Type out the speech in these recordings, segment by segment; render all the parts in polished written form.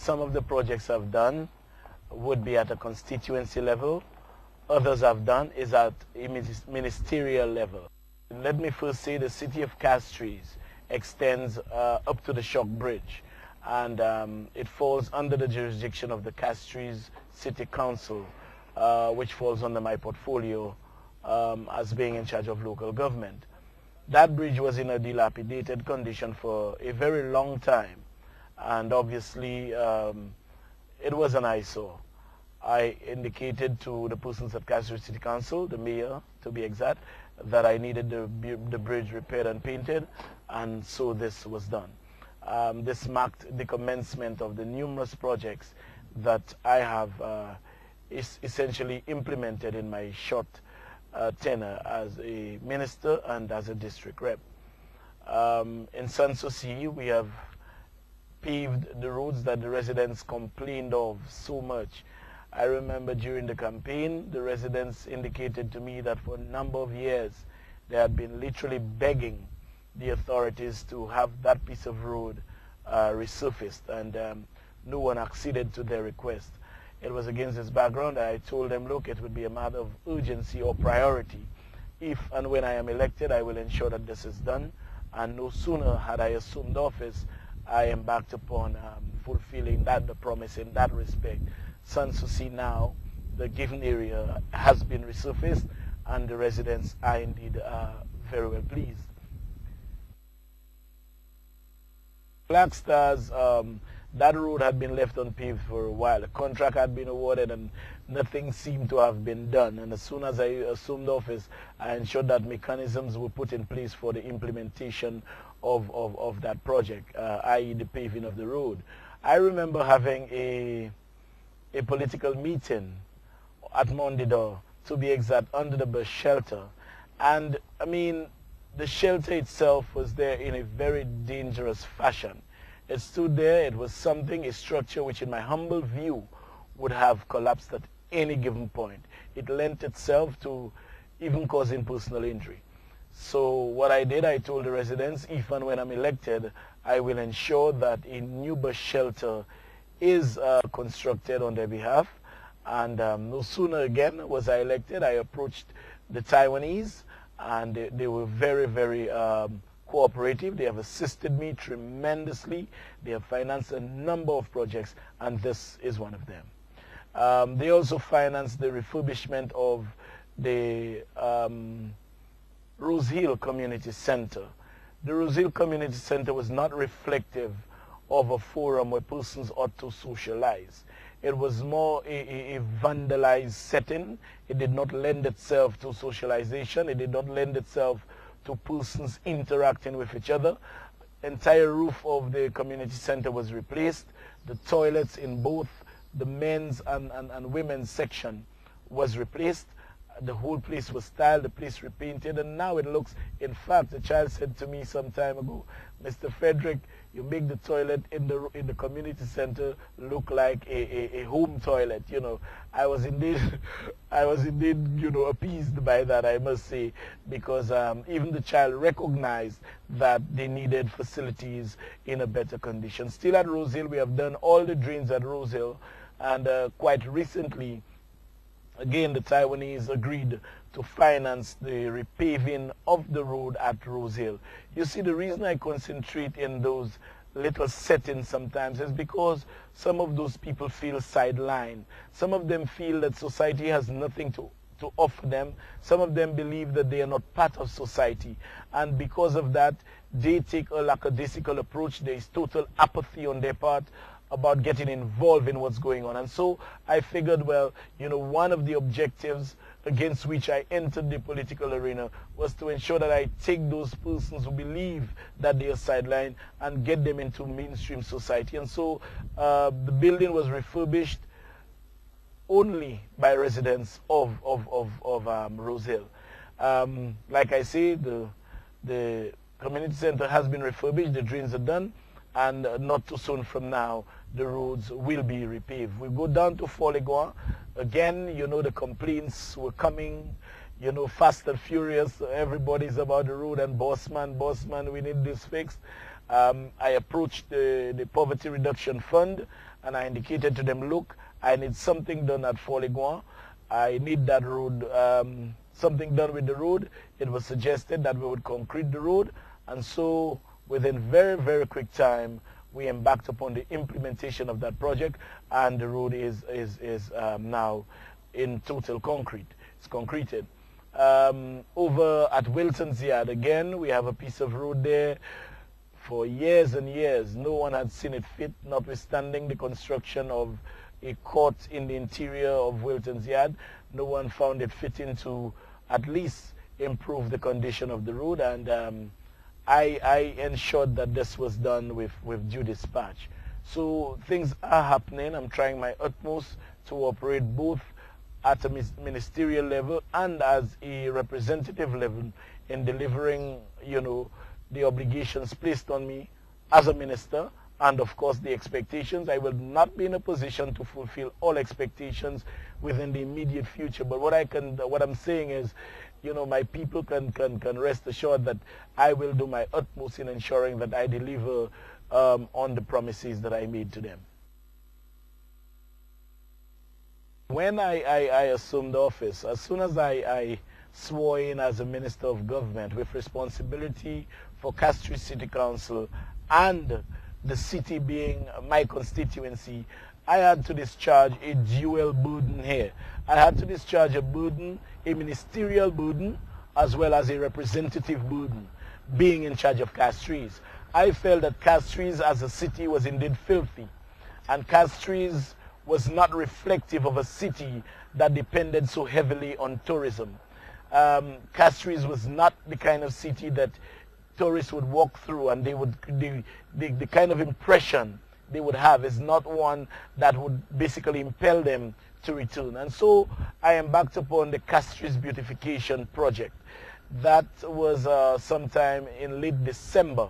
Some of the projects I've done would be at a constituency level. Others I've done is at a ministerial level. Let me first say the city of Castries extends up to the Shock Bridge, and it falls under the jurisdiction of the Castries City Council, which falls under my portfolio as being in charge of local government. That bridge was in a dilapidated condition for a very long time, and obviously it was an eyesore. I indicated to the persons at Castries City Council, the mayor to be exact, that I needed the bridge repaired and painted, and so this was done. This marked the commencement of the numerous projects that I have essentially implemented in my short tenure as a minister and as a district rep. In St.Lucia, we have paved the roads that the residents complained of so much. I remember during the campaign, the residents indicated to me that for a number of years, they had been literally begging the authorities to have that piece of road resurfaced, and no one acceded to their request. It was against this background that I told them, look, it would be a matter of urgency or priority. If and when I am elected, I will ensure that this is done, and no sooner had I assumed office, I embarked upon fulfilling the promise in that respect. St.Lucia now, the given area has been resurfaced, and the residents are indeed very well pleased. Black Stars, that road had been left unpaved for a while. A contract had been awarded and nothing seemed to have been done. And as soon as I assumed office, I ensured that mechanisms were put in place for the implementation of that project, i.e. the paving of the road. I remember having a political meeting at Mondidor, to be exact, under the bus shelter. And I mean, the shelter itself was there in a very dangerous fashion. It stood there, it was something, a structure which in my humble view would have collapsed at any given point. It lent itself to even causing personal injury. So what I did, I told the residents, if and when I'm elected, I will ensure that a new bus shelter is constructed on their behalf. And no sooner again was I elected, I approached the Taiwanese, and they were very, very cooperative. They have assisted me tremendously. They have financed a number of projects, and this is one of them. They also financed the refurbishment of the Rose Hill Community Center. The Rose Hill Community Center was not reflective of a forum where persons ought to socialize. It was more a vandalized setting. It did not lend itself to socialization. It did not lend itself to persons interacting with each other. The entire roof of the community center was replaced. The toilets in both the men's and women's section was replaced. The whole place was tiled, the place repainted, and now it looks, in fact, a child said to me some time ago, Mr. Frederick, you make the toilet in the community center look like a home toilet. You know, I was indeed, you know, appeased by that, I must say, because even the child recognized that they needed facilities in a better condition. Still at Rose Hill, we have done all the drains at Rose Hill, and quite recently, again, the Taiwanese agreed to finance the repaving of the road at Rose Hill. You see, the reason I concentrate in those little settings sometimes is because some of those people feel sidelined. Some of them feel that society has nothing to offer them. Some of them believe that they are not part of society. And because of that, they take a lackadaisical approach. There is total apathy on their part about getting involved in what's going on. And so I figured, well, you know, one of the objectives against which I entered the political arena was to ensure that I take those persons who believe that they are sidelined and get them into mainstream society. And so the building was refurbished only by residents of Rose Hill. Like I say, the community center has been refurbished, the drains are done, and not too soon from now, the roads will be repaved. We go down to Foligua. Again, you know, the complaints were coming, you know, fast and furious. Everybody's about the road, and boss man, we need this fixed. I approached the Poverty Reduction Fund, and I indicated to them, look, I need something done at Foligouin. I need that road, something done with the road. It was suggested that we would concrete the road, and so within very, very quick time, we embarked upon the implementation of that project, and the road is now in total concrete. It's concreted. Over at Wilton's Yard, again, we have a piece of road there. For years and years, no one had seen it fit, notwithstanding the construction of a court in the interior of Wilton's Yard. No one found it fitting to at least improve the condition of the road, and I ensured that this was done with due dispatch. So things are happening. I'm trying my utmost to operate both at a ministerial level and as a representative level in delivering, the obligations placed on me as a minister, and of course the expectations. I will not be in a position to fulfill all expectations within the immediate future, but what I'm saying is, my people can rest assured that I will do my utmost in ensuring that I deliver on the promises that I made to them. When I assumed office, as soon as I swore in as a Minister of Government with responsibility for Castries City Council and the city being my constituency, I had to discharge a dual burden here. I had to discharge a burden, a ministerial burden, as well as a representative burden, being in charge of Castries. I felt that Castries as a city was indeed filthy, and Castries was not reflective of a city that depended so heavily on tourism. Castries was not the kind of city that tourists would walk through and the kind of impression they would have is not one that would basically impel them to return. And so I embarked upon the Castries beautification project. That was sometime in late December.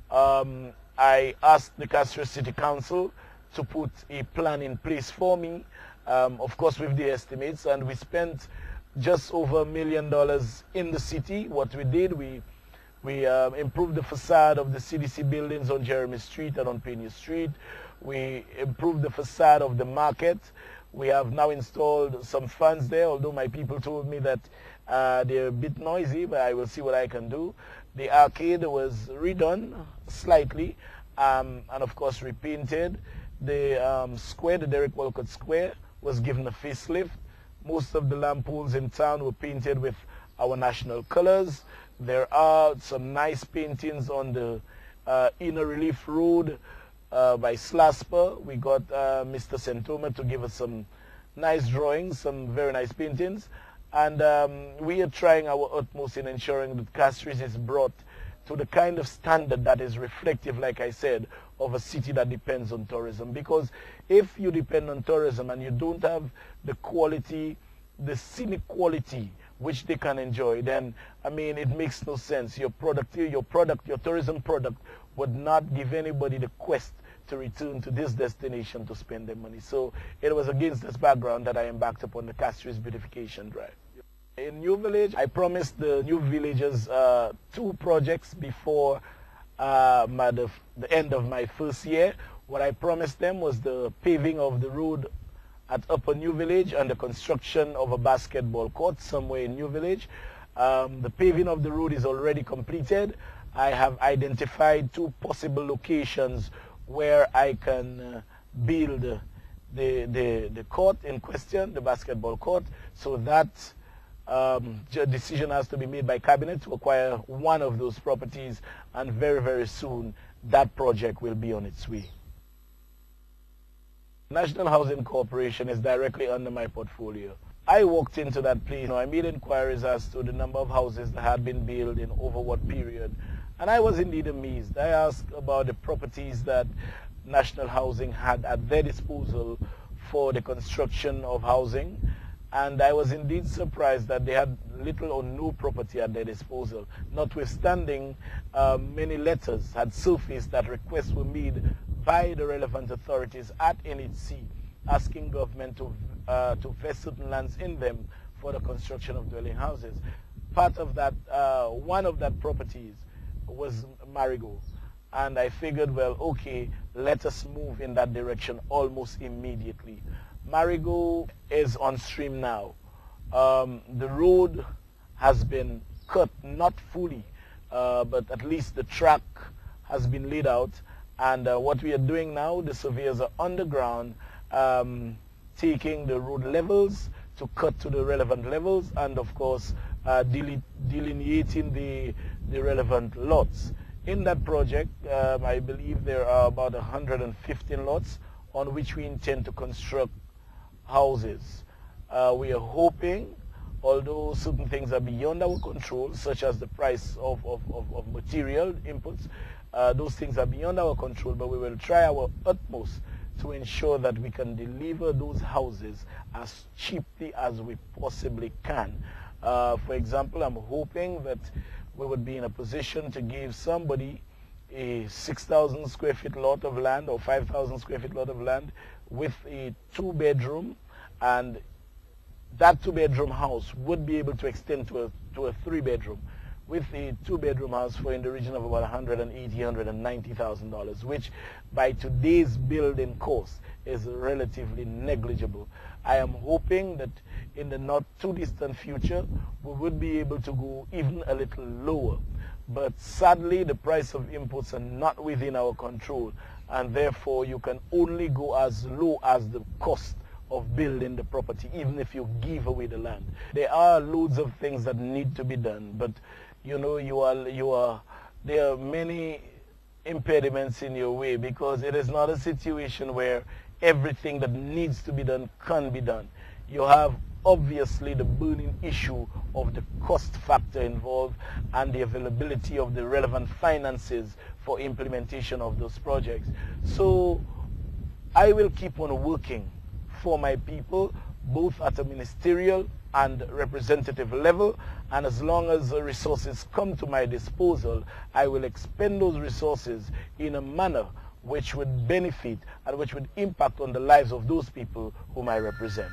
I asked the Castries City Council to put a plan in place for me, of course with the estimates, and we spent just over $1 million in the city. What we did, we improved the facade of the CDC buildings on Jeremy Street and on Pena Street. We improved the facade of the market. We have now installed some fans there, although my people told me that they're a bit noisy, but I will see what I can do. The arcade was redone slightly, and of course repainted. The square, the Derek Walcott Square, was given a facelift. Most of the lamp poles in town were painted with our national colors. There are some nice paintings on the Inner Relief Road by Slasper. We got Mr. Sentoma to give us some nice drawings, some very nice paintings. And we are trying our utmost in ensuring that Castries is brought to the kind of standard that is reflective, like I said, of a city that depends on tourism. Because if you depend on tourism and you don't have the quality, the scenic quality which they can enjoy, then I mean it makes no sense. Your tourism product would not give anybody the quest to return to this destination to spend their money. So it was against this background that I embarked upon the Castries beautification drive. In New Village, I promised the new villagers 2 projects before the end of my first year. What I promised them was the paving of the road at Upper New Village and the construction of a basketball court somewhere in New Village. The paving of the road is already completed. I have identified 2 possible locations where I can build the court in question, the basketball court. So that decision has to be made by cabinet to acquire one of those properties, and very, very soon that project will be on its way. National Housing Corporation is directly under my portfolio. I walked into that place, I made inquiries as to the number of houses that had been built in over what period, and I was indeed amazed. I asked about the properties that National Housing had at their disposal for the construction of housing, and I was indeed surprised that they had little or no property at their disposal, notwithstanding many letters had surfaced that requests were made by the relevant authorities at NHC asking government to vest certain lands in them for the construction of dwelling houses. Part of that, one of that properties was Marigo, and I figured, well, okay, let us move in that direction almost immediately. Marigot is on stream now. The road has been cut, not fully, but at least the track has been laid out. And what we are doing now, the surveyors are underground, taking the road levels to cut to the relevant levels, and of course delineating the relevant lots. In that project, I believe there are about 115 lots on which we intend to construct houses. We are hoping, although certain things are beyond our control, such as the price of material inputs, those things are beyond our control, but we will try our utmost to ensure that we can deliver those houses as cheaply as we possibly can. For example, I'm hoping that we would be in a position to give somebody a 6,000 square feet lot of land or 5,000 square feet lot of land with a 2-bedroom, and that 2-bedroom house would be able to extend to a 3-bedroom, with a 2-bedroom house for in the region of about $180,000, $190,000, which by today's building cost is relatively negligible. I am hoping that in the not too distant future we would be able to go even a little lower, but sadly the price of inputs are not within our control, and therefore you can only go as low as the cost of building the property, even if you give away the land. There are loads of things that need to be done, but you know, there are many impediments in your way, because it is not a situation where everything that needs to be done can be done. You have obviously the burning issue of the cost factor involved and the availability of the relevant finances for implementation of those projects. So I will keep on working for my people, both at a ministerial and representative level, and as long as the resources come to my disposal, I will expend those resources in a manner which would benefit and which would impact on the lives of those people whom I represent.